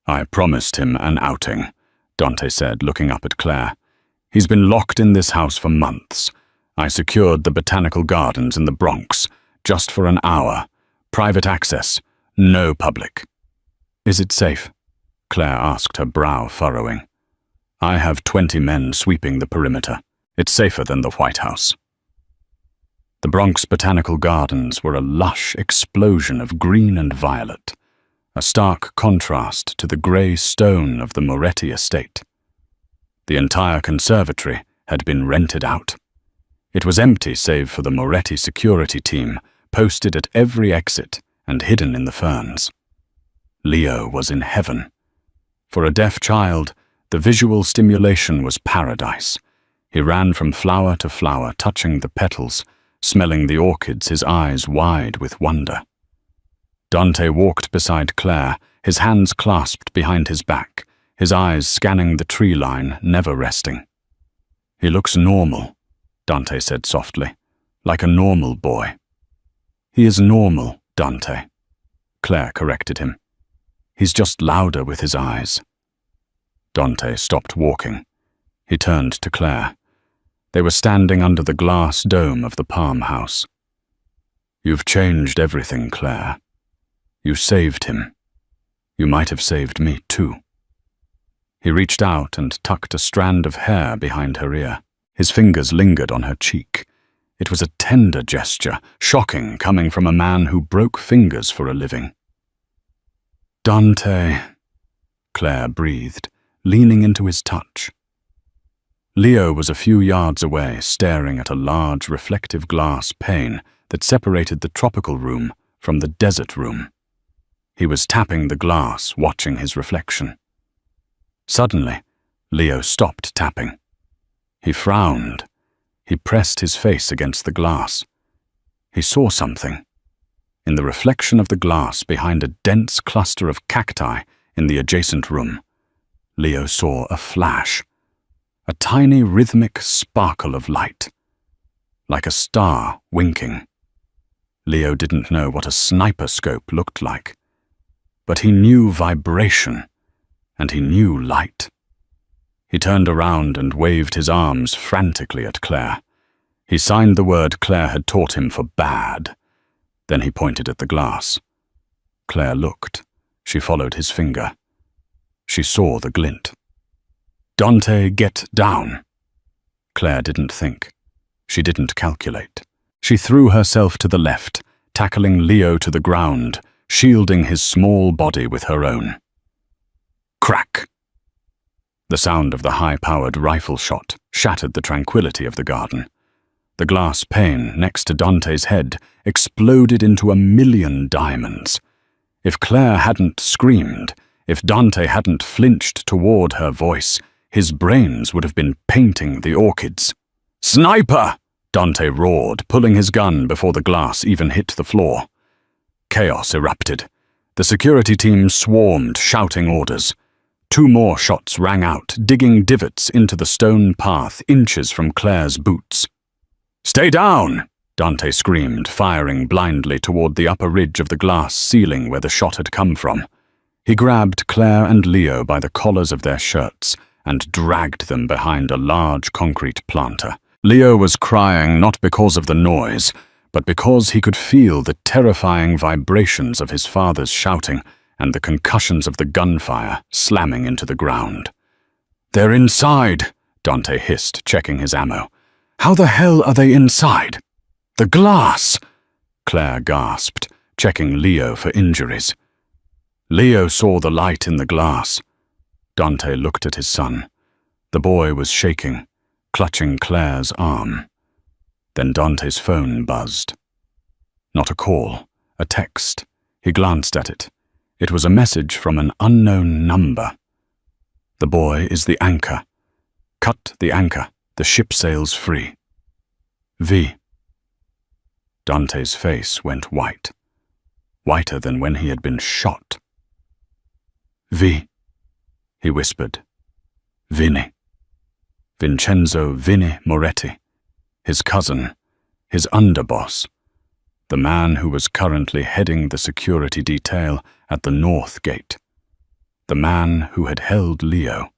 I promised him an outing, Dante said, looking up at Claire. He's been locked in this house for months. I secured the botanical gardens in the Bronx, just for an hour. Private access, no public. Is it safe? Claire asked, her brow furrowing. I have 20 men sweeping the perimeter. It's safer than the White House. The Bronx Botanical Gardens were a lush explosion of green and violet, a stark contrast to the grey stone of the Moretti estate. The entire conservatory had been rented out. It was empty save for the Moretti security team, posted at every exit and hidden in the ferns. Leo was in heaven. For a deaf child, the visual stimulation was paradise. He ran from flower to flower, touching the petals, smelling the orchids, his eyes wide with wonder. Dante walked beside Claire, his hands clasped behind his back, his eyes scanning the tree line, never resting. "He looks normal," Dante said softly, "like a normal boy." "He is normal, Dante," Claire corrected him. "He's just louder with his eyes." Dante stopped walking. He turned to Claire. They were standing under the glass dome of the Palm House. "You've changed everything, Claire. You saved him. You might have saved me too." He reached out and tucked a strand of hair behind her ear. His fingers lingered on her cheek. It was a tender gesture, shocking coming from a man who broke fingers for a living. "Dante," Claire breathed, leaning into his touch. Leo was a few yards away, staring at a large reflective glass pane that separated the tropical room from the desert room. He was tapping the glass, watching his reflection. Suddenly, Leo stopped tapping. He frowned. He pressed his face against the glass. He saw something. In the reflection of the glass behind a dense cluster of cacti in the adjacent room, Leo saw a flash, a tiny rhythmic sparkle of light, like a star winking. Leo didn't know what a sniper scope looked like, but he knew vibration, and he knew light. He turned around and waved his arms frantically at Claire. He signed the word Claire had taught him for bad. Then he pointed at the glass. Claire looked. She followed his finger. She saw the glint. "Dante, get down." Claire didn't think. She didn't calculate. She threw herself to the left, tackling Leo to the ground, shielding his small body with her own. Crack! The sound of the high-powered rifle shot shattered the tranquility of the garden. The glass pane next to Dante's head exploded into a million diamonds. If Claire hadn't screamed, if Dante hadn't flinched toward her voice, his brains would have been painting the orchids. "Sniper!" Dante roared, pulling his gun before the glass even hit the floor. Chaos erupted. The security team swarmed, shouting orders. 2 more shots rang out, digging divots into the stone path inches from Claire's boots. "Stay down!" Dante screamed, firing blindly toward the upper ridge of the glass ceiling where the shot had come from. He grabbed Claire and Leo by the collars of their shirts and dragged them behind a large concrete planter. Leo was crying not because of the noise, but because he could feel the terrifying vibrations of his father's shouting and the concussions of the gunfire slamming into the ground. "They're inside," Dante hissed, checking his ammo. "How the hell are they inside?" "The glass!" Claire gasped, checking Leo for injuries. Leo saw the light in the glass. Dante looked at his son. The boy was shaking, clutching Claire's arm. Then Dante's phone buzzed. Not a call, a text. He glanced at it. It was a message from an unknown number. "The boy is the anchor. Cut the anchor. The ship sails free. V." Dante's face went white. Whiter than when he had been shot. "V," he whispered. "Vinny. Vincenzo Vinny Moretti. His cousin, his underboss, the man who was currently heading the security detail at the North Gate, the man who had held Leo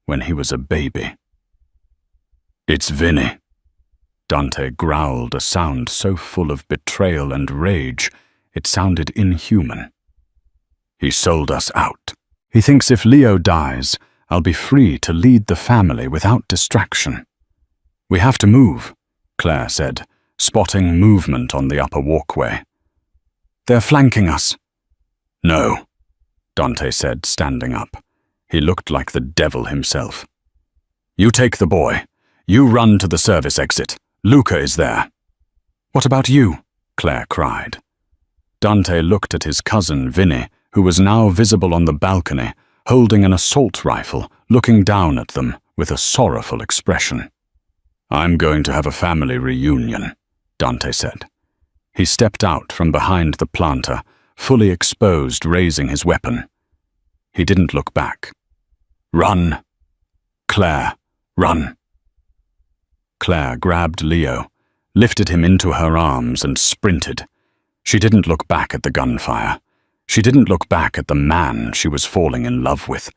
when he was a baby. "It's Vinny," Dante growled, a sound so full of betrayal and rage it sounded inhuman. "He sold us out. He thinks if Leo dies, I'll be free to lead the family without distraction." "We have to move," Claire said, spotting movement on the upper walkway. "They're flanking us." "No," Dante said, standing up. He looked like the devil himself. "You take the boy. You run to the service exit. Luca is there." "What about you?" Claire cried. Dante looked at his cousin, Vinny, who was now visible on the balcony, holding an assault rifle, looking down at them with a sorrowful expression. "I'm going to have a family reunion," Dante said. He stepped out from behind the planter, fully exposed, raising his weapon. He didn't look back. "Run! Claire, run!" Claire grabbed Leo, lifted him into her arms and sprinted. She didn't look back at the gunfire. She didn't look back at the man she was falling in love with.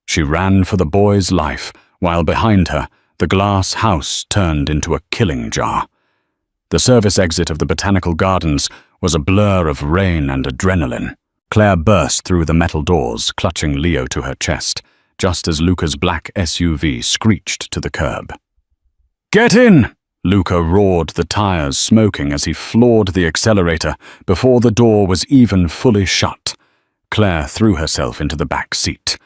She ran for the boy's life, while behind her, the glass house turned into a killing jar. The service exit of the Botanical Gardens was a blur of rain and adrenaline. Claire burst through the metal doors, clutching Leo to her chest, just as Luca's black SUV screeched to the curb. "Get in!" Luca roared, the tires smoking as he floored the accelerator before the door was even fully shut. Claire threw herself into the back seat.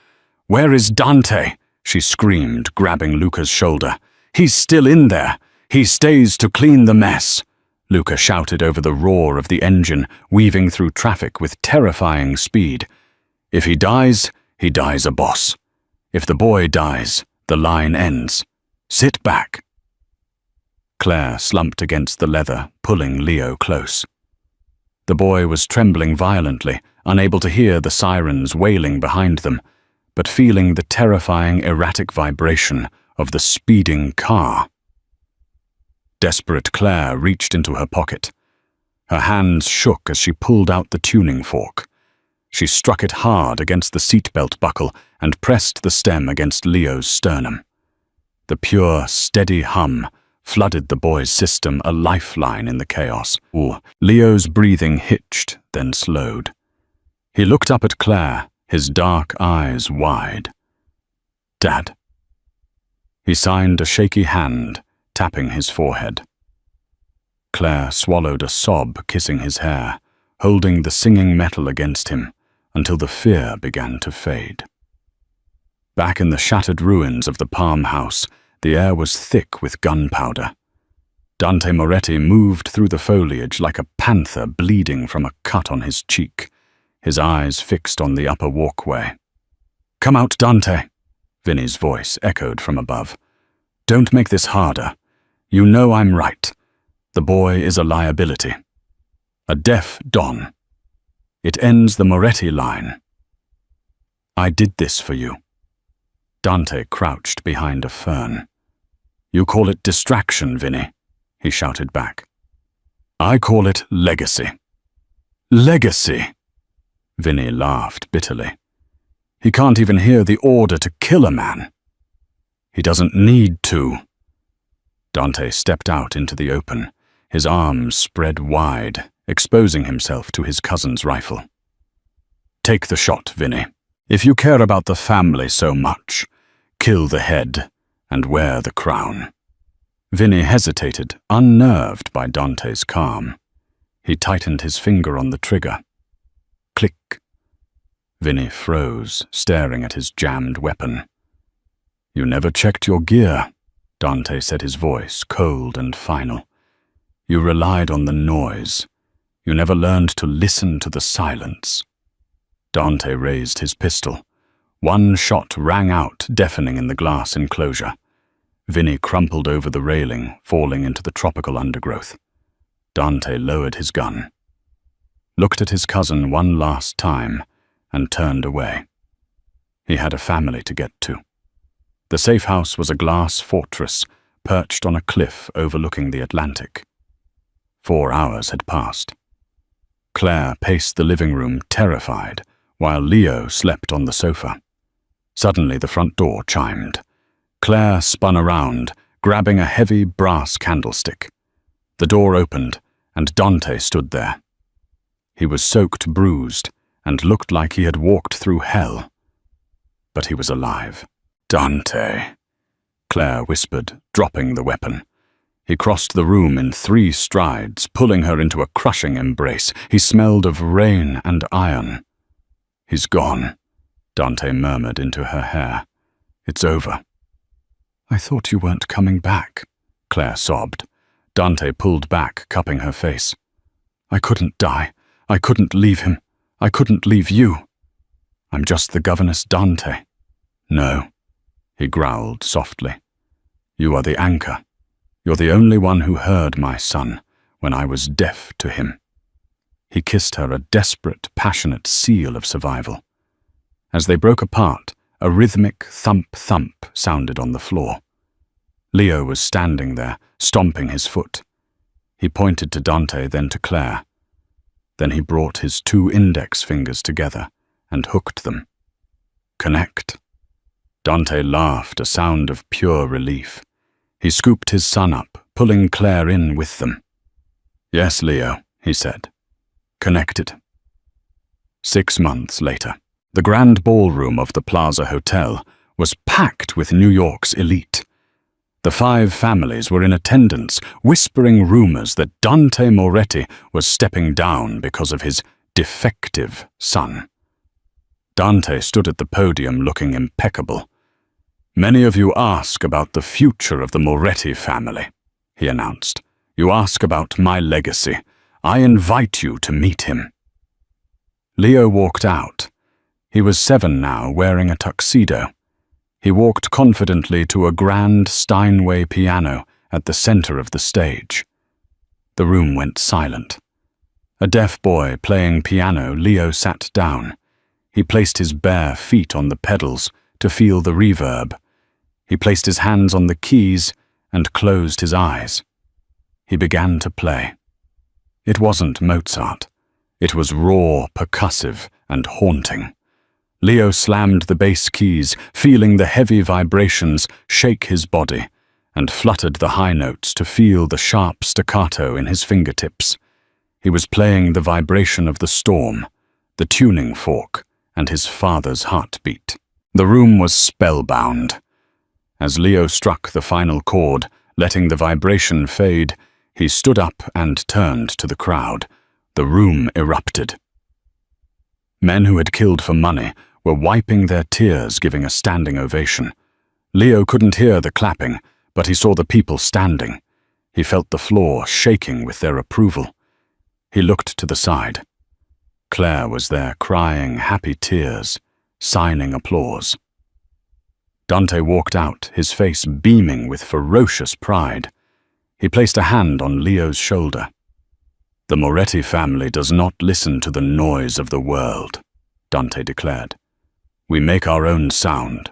"Where is Dante?" she screamed, grabbing Luca's shoulder. "He's still in there. He stays to clean the mess," Luca shouted over the roar of the engine, weaving through traffic with terrifying speed. "If he dies a boss. If the boy dies, the line ends. Sit back." Claire slumped against the leather, pulling Leo close. The boy was trembling violently, unable to hear the sirens wailing behind them, but feeling the terrifying erratic vibration of the speeding car. Desperate Claire reached into her pocket. Her hands shook as she pulled out the tuning fork. She struck it hard against the seatbelt buckle and pressed the stem against Leo's sternum. The pure, steady hum flooded the boy's system, a lifeline in the chaos. Leo's breathing hitched, then slowed. He looked up at Claire, his dark eyes wide. "Dad." He signed a shaky hand, tapping his forehead. Claire swallowed a sob, kissing his hair, holding the singing metal against him until the fear began to fade. Back in the shattered ruins of the Palm House, the air was thick with gunpowder. Dante Moretti moved through the foliage like a panther bleeding from a cut on his cheek, his eyes fixed on the upper walkway. "Come out, Dante," Vinny's voice echoed from above. "Don't make this harder. You know I'm right. The boy is a liability. A deaf Don. It ends the Moretti line. I did this for you." Dante crouched behind a fern. "You call it distraction, Vinny," he shouted back. "I call it legacy." "Legacy?" Vinny laughed bitterly. "He can't even hear the order to kill a man. He doesn't need to." Dante stepped out into the open, his arms spread wide, exposing himself to his cousin's rifle. "Take the shot, Vinny. If you care about the family so much, kill the head and wear the crown." Vinny hesitated, unnerved by Dante's calm. He tightened his finger on the trigger. Click. Vinny froze, staring at his jammed weapon. "You never checked your gear," Dante said, his voice cold and final. "You relied on the noise. You never learned to listen to the silence." Dante raised his pistol. One shot rang out, deafening in the glass enclosure. Vinny crumpled over the railing, falling into the tropical undergrowth. Dante lowered his gun, looked at his cousin one last time, and turned away. He had a family to get to. The safe house was a glass fortress, perched on a cliff overlooking the Atlantic. 4 hours had passed. Claire paced the living room, terrified, while Leo slept on the sofa. Suddenly the front door chimed. Claire spun around, grabbing a heavy brass candlestick. The door opened, and Dante stood there. He was soaked, bruised, and looked like he had walked through hell. But he was alive. "Dante," Claire whispered, dropping the weapon. He crossed the room in 3 strides, pulling her into a crushing embrace. He smelled of rain and iron. "He's gone," Dante murmured into her hair. "It's over." "I thought you weren't coming back," Claire sobbed. Dante pulled back, cupping her face. I couldn't die. I couldn't leave him. I couldn't leave you. I'm just the governess Dante. No, he growled softly. You are the anchor. You're the only one who heard my son when I was deaf to him. He kissed her, a desperate, passionate seal of survival. As they broke apart, a rhythmic thump-thump sounded on the floor. Leo was standing there, stomping his foot. He pointed to Dante, then to Claire. Then he brought his 2 index fingers together and hooked them. Connect. Dante laughed, a sound of pure relief. He scooped his son up, pulling Claire in with them. Yes, Leo, he said. Connected. 6 months later, the grand ballroom of the Plaza Hotel was packed with New York's elite. The 5 families were in attendance, whispering rumors that Dante Moretti was stepping down because of his defective son. Dante stood at the podium looking impeccable. Many of you ask about the future of the Moretti family, he announced. You ask about my legacy. I invite you to meet him. Leo walked out. He was 7 now, wearing a tuxedo. He walked confidently to a grand Steinway piano at the center of the stage. The room went silent. A deaf boy playing piano, Leo sat down. He placed his bare feet on the pedals to feel the reverb. He placed his hands on the keys and closed his eyes. He began to play. It wasn't Mozart. It was raw, percussive, and haunting. Leo slammed the bass keys, feeling the heavy vibrations shake his body, and fluttered the high notes to feel the sharp staccato in his fingertips. He was playing the vibration of the storm, the tuning fork, and his father's heartbeat. The room was spellbound. As Leo struck the final chord, letting the vibration fade, he stood up and turned to the crowd. The room erupted. Men who had killed for money were wiping their tears, giving a standing ovation. Leo couldn't hear the clapping, but he saw the people standing. He felt the floor shaking with their approval. He looked to the side. Claire was there, crying happy tears, signing applause. Dante walked out, his face beaming with ferocious pride. He placed a hand on Leo's shoulder. The Moretti family does not listen to the noise of the world, Dante declared. We make our own sound.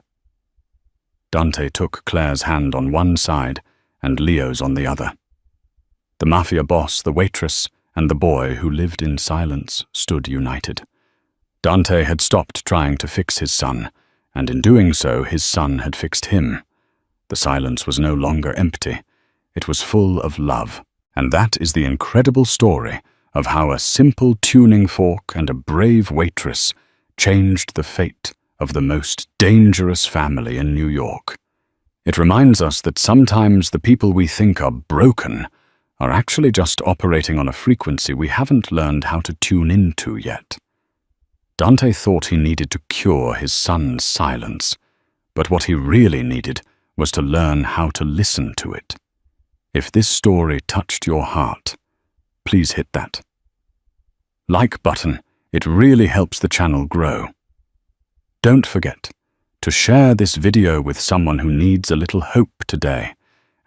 Dante took Claire's hand on one side and Leo's on the other. The mafia boss, the waitress, and the boy who lived in silence stood united. Dante had stopped trying to fix his son, and in doing so, his son had fixed him. The silence was no longer empty. It was full of love. And that is the incredible story of how a simple tuning fork and a brave waitress changed the fate of the most dangerous family in New York. It reminds us that sometimes the people we think are broken are actually just operating on a frequency we haven't learned how to tune into yet. Dante thought he needed to cure his son's silence, but what he really needed was to learn how to listen to it. If this story touched your heart, please hit that like button. It really helps the channel grow. Don't forget to share this video with someone who needs a little hope today,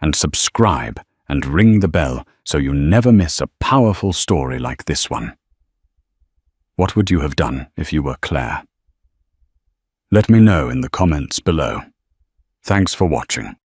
and subscribe and ring the bell so you never miss a powerful story like this one. What would you have done if you were Claire? Let me know in the comments below. Thanks for watching.